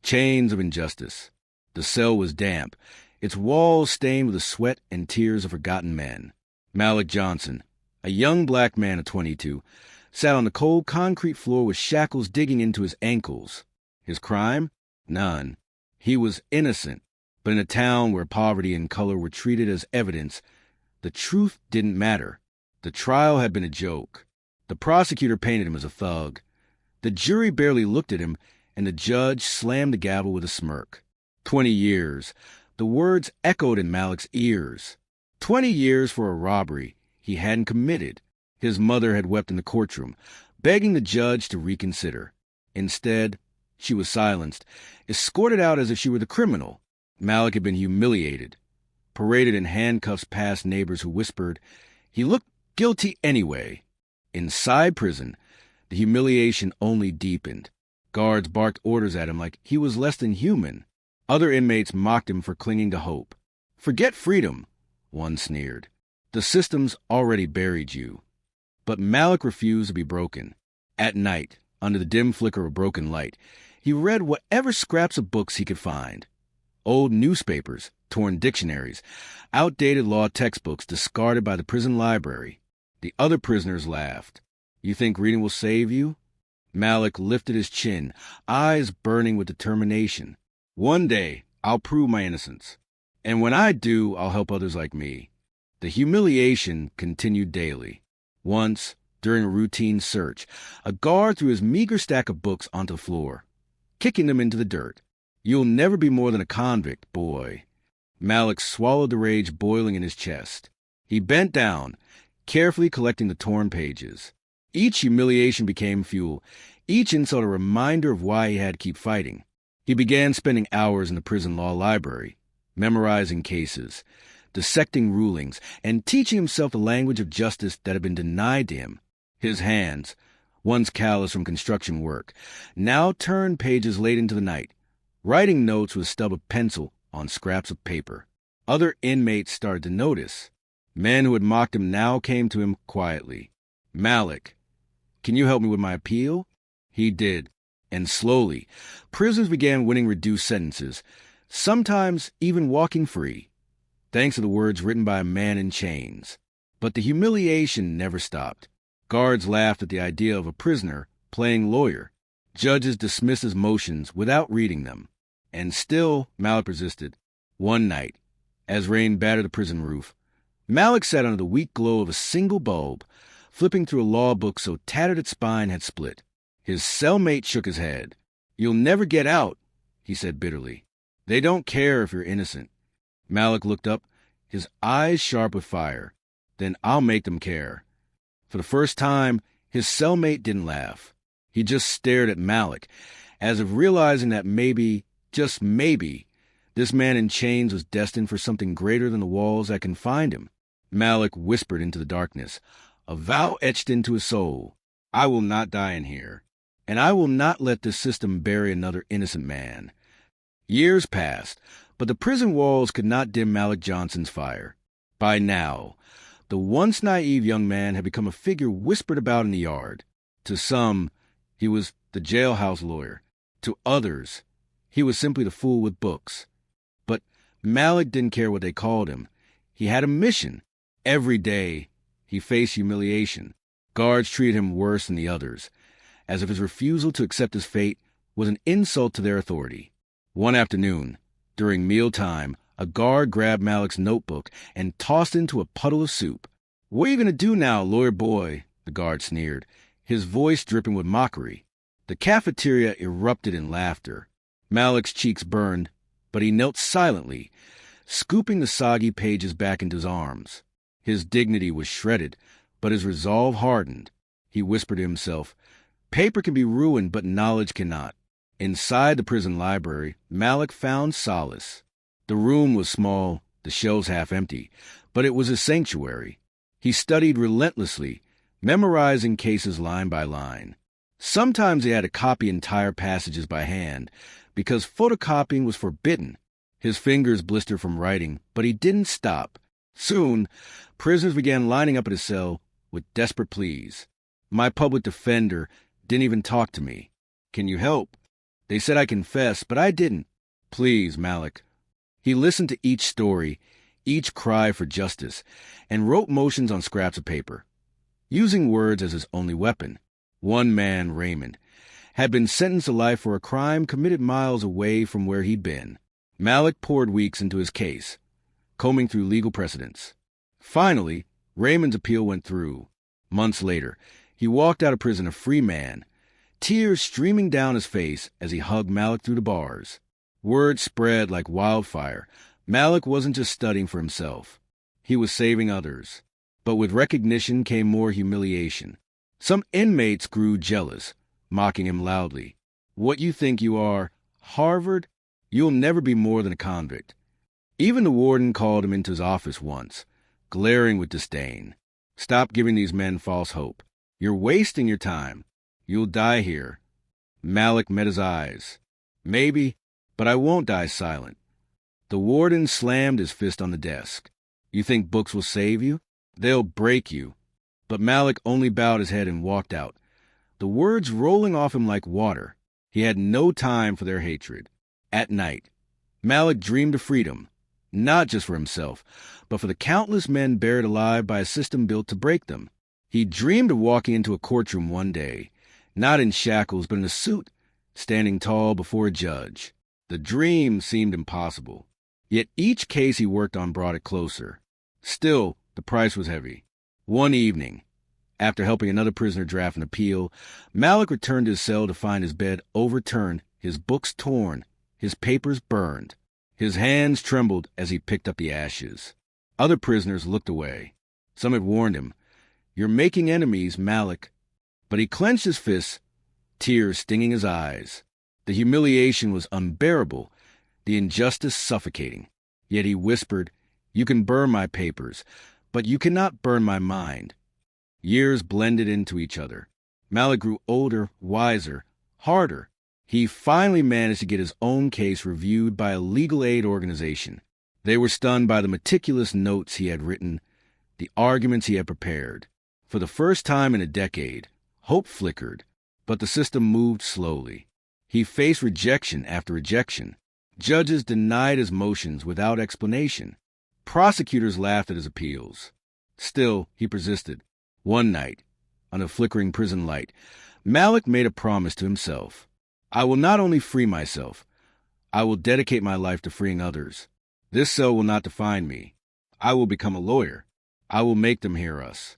Chains of injustice. The cell was damp, its walls stained with the sweat and tears of forgotten men. Malik Johnson, a young black man of 22, sat on the cold concrete floor with shackles digging into his ankles. His crime? None. He was innocent, but in a town where poverty and color were treated as evidence, the truth didn't matter. The trial had been a joke. The prosecutor painted him as a thug. The jury barely looked at him, and the judge slammed the gavel with a smirk. 20 years. The words echoed in Malik's ears. 20 years for a robbery he hadn't committed. His mother had wept in the courtroom, begging the judge to reconsider. Instead, she was silenced, escorted out as if she were the criminal. Malik had been humiliated, paraded in handcuffs past neighbors who whispered, "He looked guilty anyway." Inside prison, the humiliation only deepened. Guards barked orders at him like he was less than human. Other inmates mocked him for clinging to hope. "Forget freedom," one sneered. "The system's already buried you." But Malik refused to be broken. At night, under the dim flicker of a broken light, he read whatever scraps of books he could find. Old newspapers, torn dictionaries, outdated law textbooks discarded by the prison library. The other prisoners laughed. "You think reading will save you?" Malik lifted his chin, eyes burning with determination. "One day, I'll prove my innocence. And when I do, I'll help others like me." The humiliation continued daily. Once, during a routine search, a guard threw his meager stack of books onto the floor, kicking them into the dirt. "You'll never be more than a convict, boy." Malik swallowed the rage boiling in his chest. He bent down, carefully collecting the torn pages. Each humiliation became fuel, each insult a reminder of why he had to keep fighting. He began spending hours in the prison law library, memorizing cases, dissecting rulings, and teaching himself the language of justice that had been denied to him. His hands, once callous from construction work, now turned pages late into the night, writing notes with a stub of pencil on scraps of paper. Other inmates started to notice. Men who had mocked him now came to him quietly. "Malik, can you help me with my appeal?" He did, and slowly, prisoners began winning reduced sentences, sometimes even walking free, thanks to the words written by a man in chains. But the humiliation never stopped. Guards laughed at the idea of a prisoner playing lawyer. Judges dismissed his motions without reading them. And still, Malik resisted. One night, as rain battered the prison roof, Malik sat under the weak glow of a single bulb, flipping through a law book so tattered its spine had split. His cellmate shook his head. "You'll never get out," he said bitterly. "They don't care if you're innocent." Malik looked up, his eyes sharp with fire. "Then I'll make them care." For the first time, his cellmate didn't laugh. He just stared at Malik, as if realizing that maybe, just maybe, this man in chains was destined for something greater than the walls that confined him. Malik whispered into the darkness, a vow etched into his soul. "I will not die in here, and I will not let this system bury another innocent man." Years passed, but the prison walls could not dim Malik Johnson's fire. By now, the once naive young man had become a figure whispered about in the yard. To some, he was the jailhouse lawyer. To others, he was simply the fool with books. But Malik didn't care what they called him. He had a mission. Every day, he faced humiliation. Guards treated him worse than the others, as if his refusal to accept his fate was an insult to their authority. One afternoon, during mealtime, a guard grabbed Malik's notebook and tossed it into a puddle of soup. "What are you going to do now, lawyer boy?" the guard sneered, his voice dripping with mockery. The cafeteria erupted in laughter. Malik's cheeks burned, but he knelt silently, scooping the soggy pages back into his arms. His dignity was shredded, but his resolve hardened. He whispered to himself, "Paper can be ruined, but knowledge cannot." Inside the prison library, Malik found solace. The room was small, the shelves half empty, but it was a sanctuary. He studied relentlessly, memorizing cases line by line. Sometimes he had to copy entire passages by hand, because photocopying was forbidden. His fingers blistered from writing, but he didn't stop. Soon, prisoners began lining up at his cell with desperate pleas. My public defender didn't even talk to me. "Can you help?" They said I confessed, but I didn't. Please, Malik. He listened to each story, each cry for justice, and wrote motions on scraps of paper, using words as his only weapon. One man, Raymond, had been sentenced to life for a crime committed miles away from where he'd been. Malik poured weeks into his case, combing through legal precedents. Finally, Raymond's appeal went through. Months later, he walked out of prison a free man, tears streaming down his face as he hugged Malik through the bars. Word spread like wildfire. Malik wasn't just studying for himself. He was saving others. But with recognition came more humiliation. Some inmates grew jealous, mocking him loudly. What you think you are, Harvard? You'll never be more than a convict. Even the warden called him into his office once, glaring with disdain. Stop giving these men false hope. You're wasting your time. You'll die here. Malik met his eyes. Maybe, but I won't die silent. The warden slammed his fist on the desk. You think books will save you? They'll break you. But Malik only bowed his head and walked out, the words rolling off him like water. He had no time for their hatred. At night, Malik dreamed of freedom, not just for himself, but for the countless men buried alive by a system built to break them. He dreamed of walking into a courtroom one day, not in shackles but in a suit, standing tall before a judge. The dream seemed impossible, yet each case he worked on brought it closer. Still, the price was heavy. One evening, after helping another prisoner draft an appeal, Malik returned to his cell to find his bed overturned, his books torn, his papers burned. His hands trembled as he picked up the ashes. Other prisoners looked away. Some had warned him, "You're making enemies, Malik." But he clenched his fists, tears stinging his eyes. The humiliation was unbearable, the injustice suffocating. Yet he whispered, "You can burn my papers, but you cannot burn my mind." Years blended into each other. Malik grew older, wiser, harder. He finally managed to get his own case reviewed by a legal aid organization. They were stunned by the meticulous notes he had written, the arguments he had prepared. For the first time in a decade, hope flickered, but the system moved slowly. He faced rejection after rejection. Judges denied his motions without explanation. Prosecutors laughed at his appeals. Still, he persisted. One night, on a flickering prison light, Malik made a promise to himself. I will not only free myself, I will dedicate my life to freeing others. This cell will not define me. I will become a lawyer. I will make them hear us.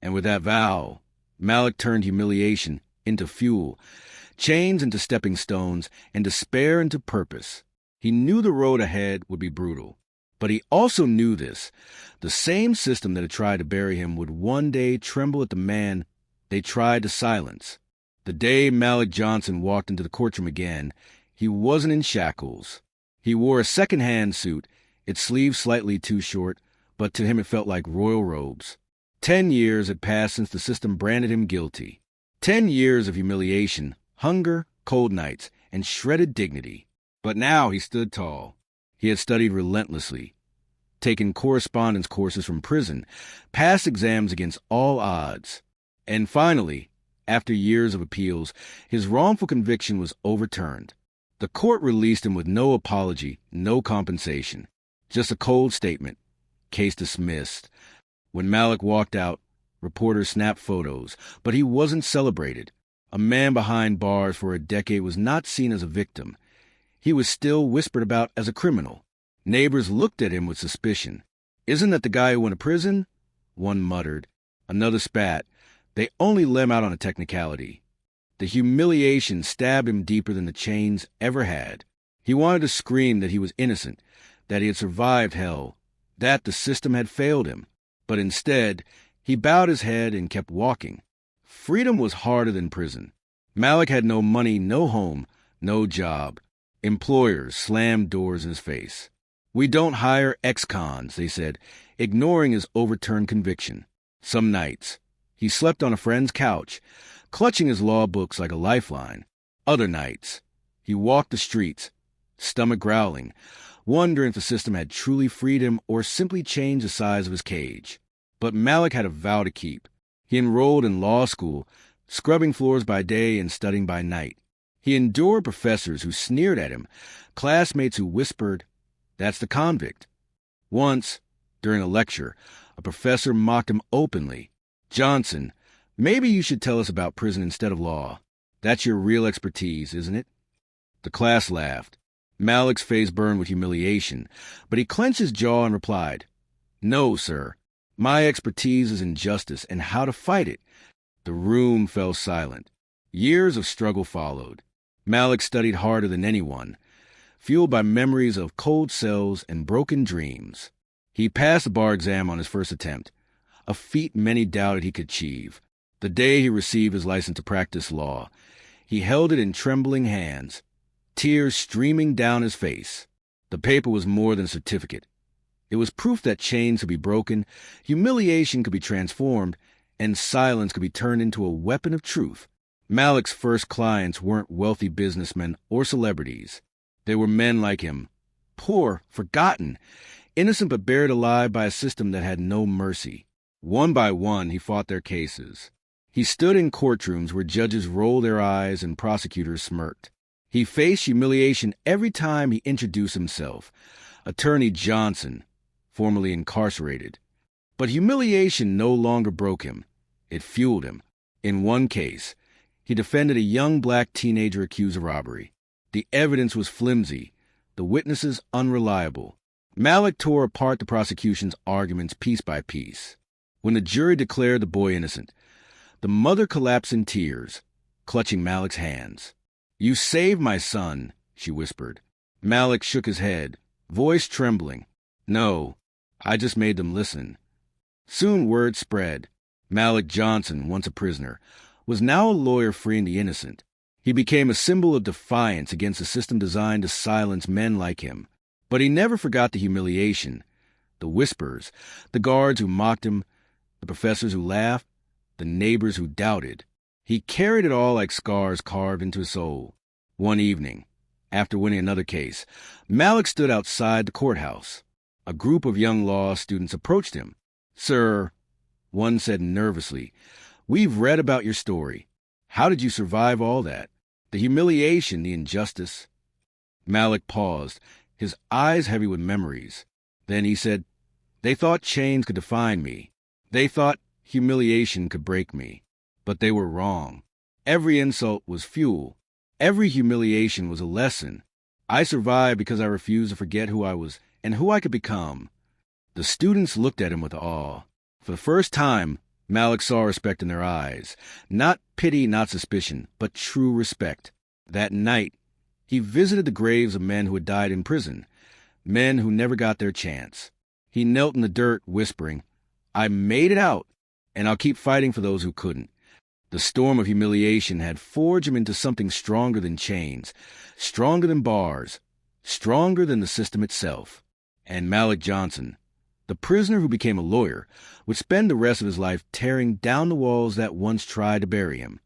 And with that vow, Malik turned humiliation into fuel, chains into stepping stones, and despair into purpose. He knew the road ahead would be brutal. But he also knew this. The same system that had tried to bury him would one day tremble at the man they tried to silence. The day Malik Johnson walked into the courtroom again, he wasn't in shackles. He wore a second-hand suit, its sleeves slightly too short, but to him it felt like royal robes. 10 years had passed since the system branded him guilty. 10 years of humiliation, hunger, cold nights, and shredded dignity. But now he stood tall. He had studied relentlessly, taken correspondence courses from prison, passed exams against all odds. And finally, after years of appeals, his wrongful conviction was overturned. The court released him with no apology, no compensation. Just a cold statement. Case dismissed. When Malik walked out, reporters snapped photos, but he wasn't celebrated. A man behind bars for a decade was not seen as a victim. He was still whispered about as a criminal. Neighbors looked at him with suspicion. Isn't that the guy who went to prison? One muttered. Another spat. They only let him out on a technicality. The humiliation stabbed him deeper than the chains ever had. He wanted to scream that he was innocent, that he had survived hell, that the system had failed him. But instead, he bowed his head and kept walking. Freedom was harder than prison. Malik had no money, no home, no job. Employers slammed doors in his face. We don't hire ex-cons, they said, ignoring his overturned conviction. Some nights, he slept on a friend's couch, clutching his law books like a lifeline. Other nights, he walked the streets, stomach growling, wondering if the system had truly freed him or simply changed the size of his cage. But Malik had a vow to keep. He enrolled in law school, scrubbing floors by day and studying by night. He endured professors who sneered at him, classmates who whispered, "That's the convict." Once, during a lecture, a professor mocked him openly. "Johnson, maybe you should tell us about prison instead of law. That's your real expertise, isn't it?" The class laughed. Malik's face burned with humiliation, but he clenched his jaw and replied, "No, sir. My expertise is in justice and how to fight it." The room fell silent. Years of struggle followed. Malik studied harder than anyone, fueled by memories of cold cells and broken dreams. He passed the bar exam on his first attempt, a feat many doubted he could achieve. The day he received his license to practice law, he held it in trembling hands, tears streaming down his face. The paper was more than a certificate. It was proof that chains could be broken, humiliation could be transformed, and silence could be turned into a weapon of truth. Malik's first clients weren't wealthy businessmen or celebrities. They were men like him, poor, forgotten, innocent but buried alive by a system that had no mercy. One by one, he fought their cases. He stood in courtrooms where judges rolled their eyes and prosecutors smirked. He faced humiliation every time he introduced himself, Attorney Johnson, formerly incarcerated. But humiliation no longer broke him. It fueled him. In one case, he defended a young black teenager accused of robbery. The evidence was flimsy, the witnesses unreliable. Malik tore apart the prosecution's arguments piece by piece. When the jury declared the boy innocent, the mother collapsed in tears, clutching Malik's hands. "You saved my son," she whispered. Malik shook his head, voice trembling. "No, I just made them listen." Soon word spread. Malik Johnson, once a prisoner, was now a lawyer freeing the innocent. He became a symbol of defiance against a system designed to silence men like him. But he never forgot the humiliation, the whispers, the guards who mocked him, the professors who laughed, the neighbors who doubted. He carried it all like scars carved into his soul. One evening, after winning another case, Malik stood outside the courthouse. A group of young law students approached him. "Sir," one said nervously, "we've read about your story. How did you survive all that? The humiliation, the injustice." Malik paused, his eyes heavy with memories. Then he said, "They thought chains could define me. They thought humiliation could break me. But they were wrong. Every insult was fuel. Every humiliation was a lesson. I survived because I refused to forget who I was and who I could become." The students looked at him with awe. For the first time, Malik saw respect in their eyes. Not pity, not suspicion, but true respect. That night, he visited the graves of men who had died in prison, men who never got their chance. He knelt in the dirt, whispering, "I made it out, and I'll keep fighting for those who couldn't." The storm of humiliation had forged him into something stronger than chains, stronger than bars, stronger than the system itself. And Malik Johnson, the prisoner who became a lawyer, would spend the rest of his life tearing down the walls that once tried to bury him.